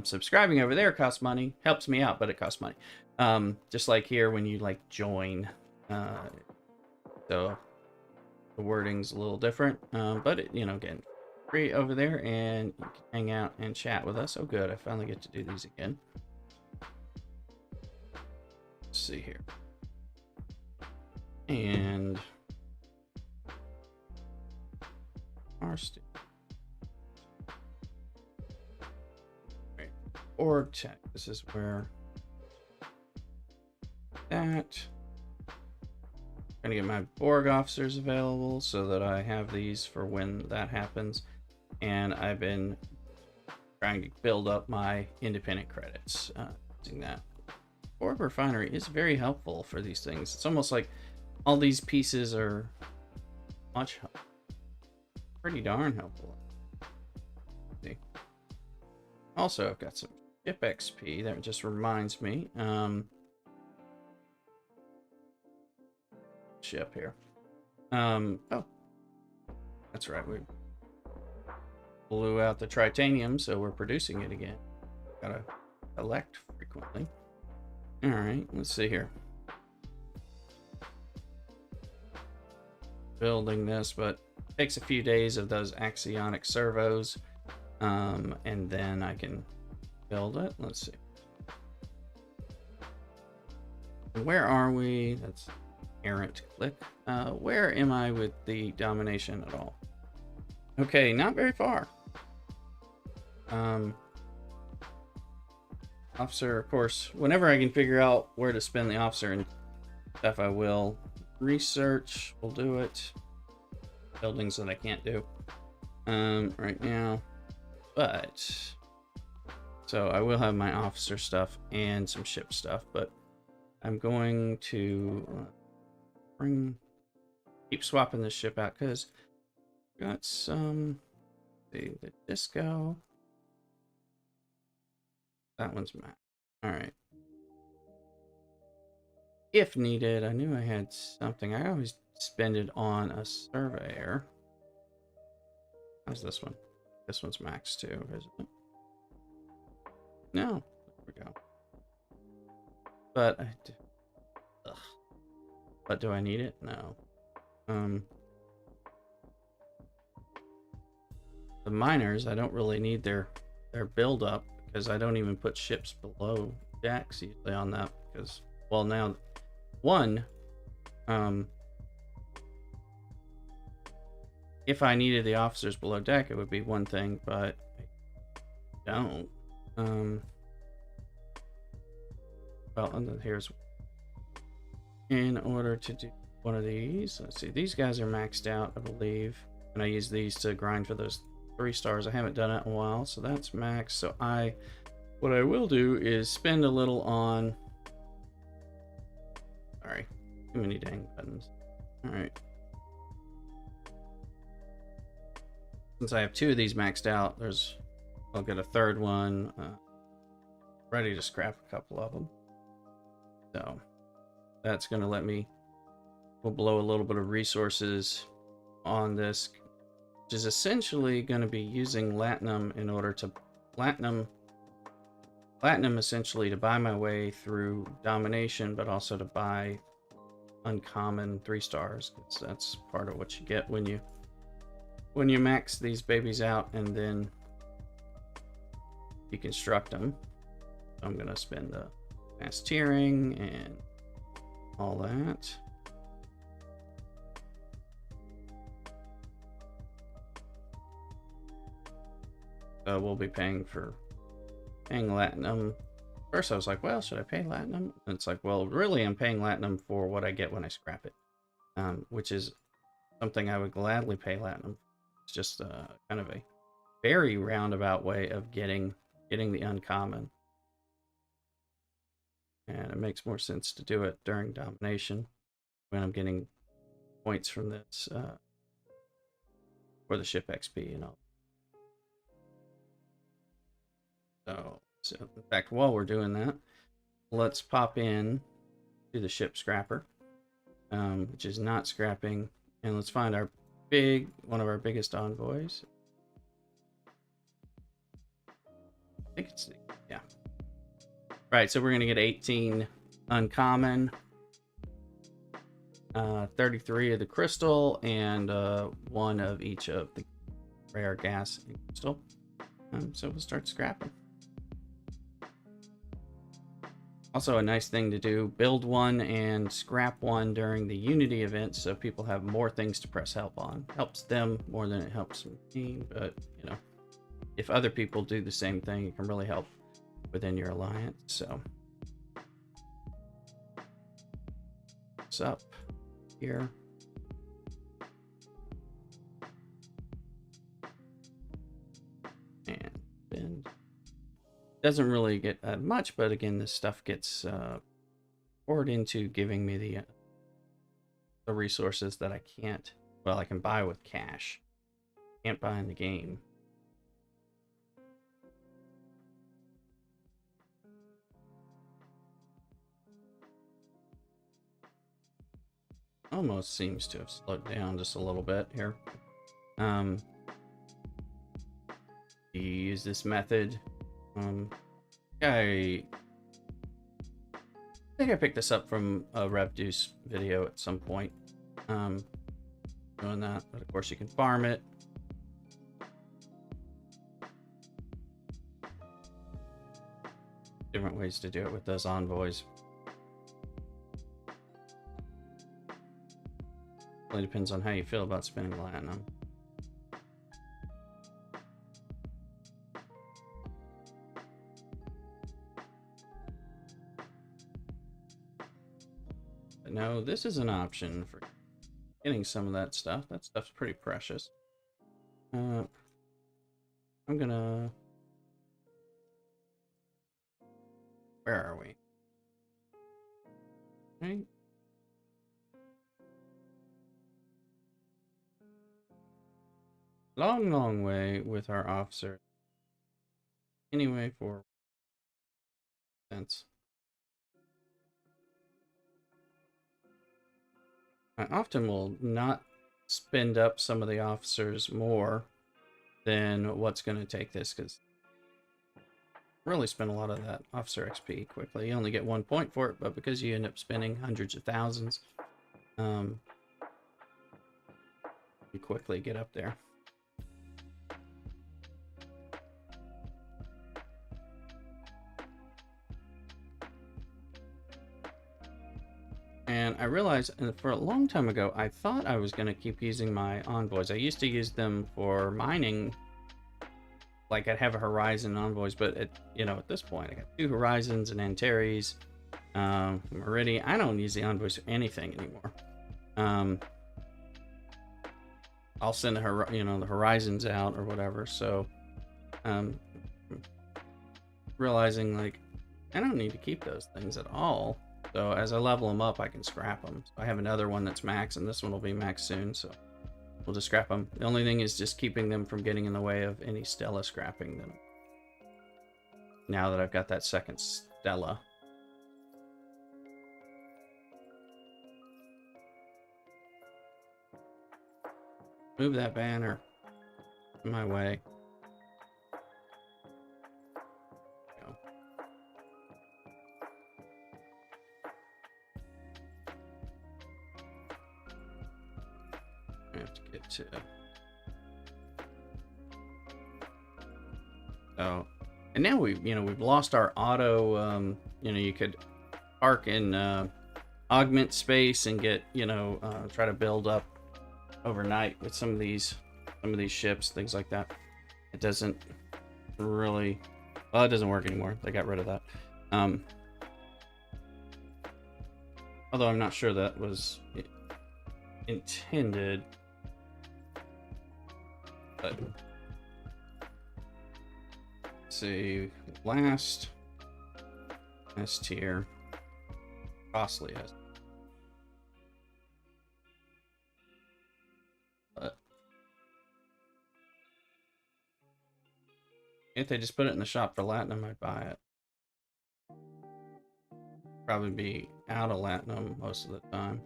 Subscribing over there costs money, helps me out, but it costs money. Just like here when you like join. So the wording's a little different, but it, again, free over there, and you can hang out and chat with us. Oh good, I finally get to do these again. Let's see here. And our right. Org tech, this is where that. Gonna get my Borg officers available so that I have these for when that happens, and I've been trying to build up my independent credits using that. Borg refinery is very helpful for these things. It's almost like all these pieces are pretty darn helpful. See. Also, I've got some ship XP that just reminds me. Ship here. Oh, that's right. We blew out the tritanium, so we're producing it again. Gotta collect frequently. All right, let's see here. Building this, but it takes a few days of those axionic servos, and then I can build it. Let's see. Where are we? That's errant click. Where am I with the domination at all? Okay, not very far. Officer, of course, whenever I can figure out where to spend the officer and stuff, I will. Research, we'll do it. Buildings that I can't do right now. But, so I will have my officer stuff and some ship stuff, but I'm going to keep swapping this ship out because got some, the disco. That one's mine. All right. If needed, I knew I had something. I always spend it on a surveyor. How's this one? This one's max too, isn't it? No. There we go. But but do I need it? No. The miners, I don't really need their build up because I don't even put ships below decks usually on that because, well, now one, if I needed the officers below deck, it would be one thing, but I don't. Well, and then here's, in order to do one of these, let's see, these guys are maxed out, I believe, and I use these to grind for those 3 stars. I haven't done it in a while, so that's max. So what I will do is spend a little on, sorry, too many dang buttons. All right. Since I have 2 of these maxed out, I'll get a 3rd one, ready to scrap a couple of them. So that's going to let me, we'll blow a little bit of resources on this, which is essentially going to be using Latinum in order to Platinum essentially to buy my way through domination, but also to buy uncommon 3 stars. That's part of what you get when you max these babies out and then deconstruct them. I'm going to spend the mass tiering and all that. We'll be paying Latinum. First I was like, well, should I pay Latinum? And it's like, well, really I'm paying Latinum for what I get when I scrap it, which is something I would gladly pay Latinum. It's just kind of a very roundabout way of getting the uncommon. And it makes more sense to do it during domination when I'm getting points from this for the ship XP and all. So in fact, while we're doing that, let's pop in to the ship scrapper, which is not scrapping, and let's find one of our biggest envoys. I think it's, yeah. Right, so we're gonna get 18 uncommon, 33 of the crystal, and 1 of each of the rare gas and crystal. So we'll start scrapping. Also a nice thing to do, build 1 and scrap 1 during the Unity event so people have more things to press help on. Helps them more than it helps me, but you know, if other people do the same thing, it can really help within your alliance. So what's up here? And then doesn't really get that much, but again, this stuff gets poured into giving me the resources that I can't, well, I can buy with cash, can't buy in the game. Almost seems to have slowed down just a little bit here. You use this method. I think I picked this up from a RevDeuce video at some point. Doing that, but of course you can farm it. Different ways to do it with those envoys. It depends on how you feel about spending platinum. But no, this is an option for getting some of that stuff. That stuff's pretty precious. I'm gonna... Where are we? Okay. Long way with our officer. Anyway, for sense. I often will not spend up some of the officers more than what's going to take this, because really spend a lot of that officer XP quickly. You only get 1 point for it, but because you end up spending hundreds of thousands, you quickly get up there. And I realized for a long time ago, I thought I was going to keep using my envoys. I used to use them for mining. Like I'd have a Horizon envoys, but at this point, I got 2 Horizons and Antares, Meridian. I don't use the envoys for anything anymore. I'll send the Horizons out or whatever. So, realizing like I don't need to keep those things at all. So as I level them up, I can scrap them. So I have another one that's max, and this one will be max soon. So we'll just scrap them. The only thing is just keeping them from getting in the way of any Stella scrapping them. Now that I've got that second Stella. Move that banner in my way. Go. I have to get to... Oh, and now we've lost our auto. You could park in augment space and get try to build up overnight with some of these ships, things like that. It doesn't really, well, it doesn't work anymore. They got rid of that. Although I'm not sure that was intended, but let's see, last S tier, costly S. But if they just put it in the shop for Latinum, I'd buy it. Probably be out of Latinum most of the time.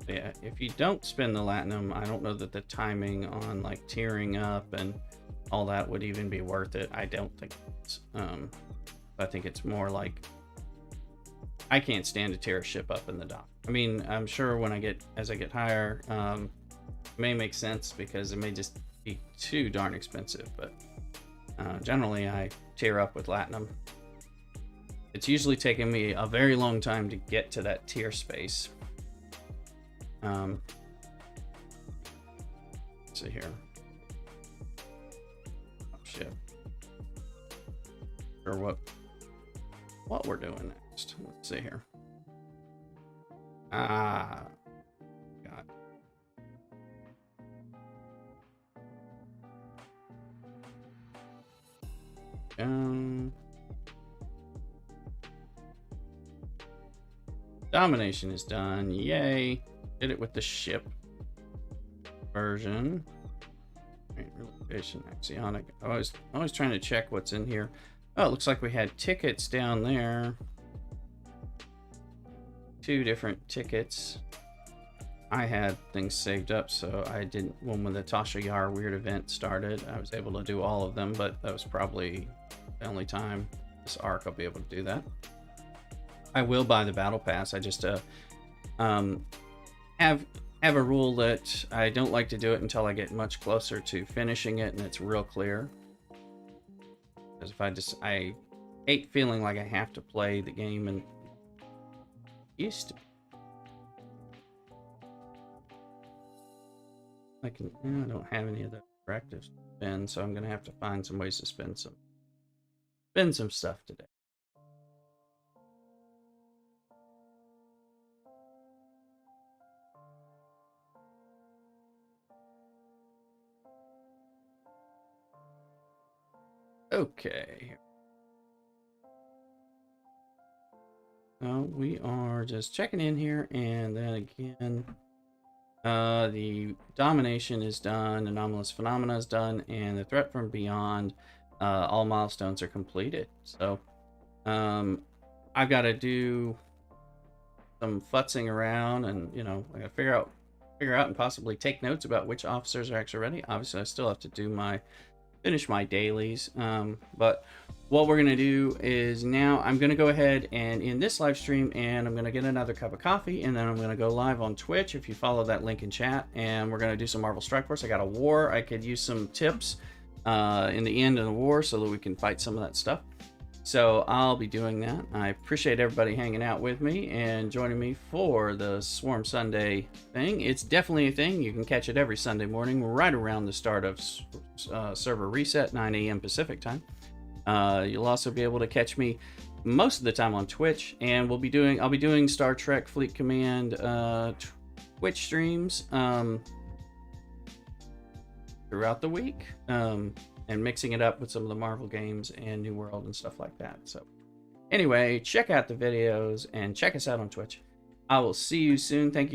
Yeah, if you don't spend the Latinum, I don't know that the timing on like tiering up and all that would even be worth it. I don't think it's, I think it's more like, I can't stand to tear a ship up in the dock. I mean, I'm sure when as I get higher, it may make sense because it may just be too darn expensive, but generally I tear up with Latinum. It's usually taken me a very long time to get to that tier space. Let's see here. Oh, shit. Or what we're doing next. Let's see here. God. Domination is done. Yay. Did it with the ship version. Right, relocation, axionic. Always trying to check what's in here. Oh, it looks like we had tickets down there. 2 different tickets. I had things saved up, so I didn't. When the Tasha Yar weird event started, I was able to do all of them, but that was probably the only time this arc I'll be able to do that. I will buy the battle pass. I just have a rule that I don't like to do it until I get much closer to finishing it and it's real clear. Because if I hate feeling like I have to play the game and used to. I don't have any of the directives to spend, so I'm gonna have to find some ways to spend some stuff today. Okay. We are just checking in here, and then again, the domination is done, anomalous phenomena is done, and the threat from beyond, all milestones are completed. So, I've got to do some futzing around, and I got to figure out and possibly take notes about which officers are actually ready. Obviously, I still have to finish my dailies, but what we're gonna do is now I'm gonna go ahead and in this live stream, and I'm gonna get another cup of coffee, and then I'm gonna go live on Twitch if you follow that link in chat, and we're gonna do some Marvel Strike Force. I got a war. I could use some tips in the end of the war so that we can fight some of that stuff. So I'll be doing that. I appreciate everybody hanging out with me and joining me for the Swarm Sunday thing. It's definitely a thing. You can catch it every Sunday morning right around the start of server reset, 9 a.m. Pacific time. You'll also be able to catch me most of the time on Twitch, and I'll be doing Star Trek Fleet Command Twitch streams throughout the week. And mixing it up with some of the Marvel games and New World and stuff like that. So anyway, check out the videos and check us out on Twitch. I will see you soon. Thank you.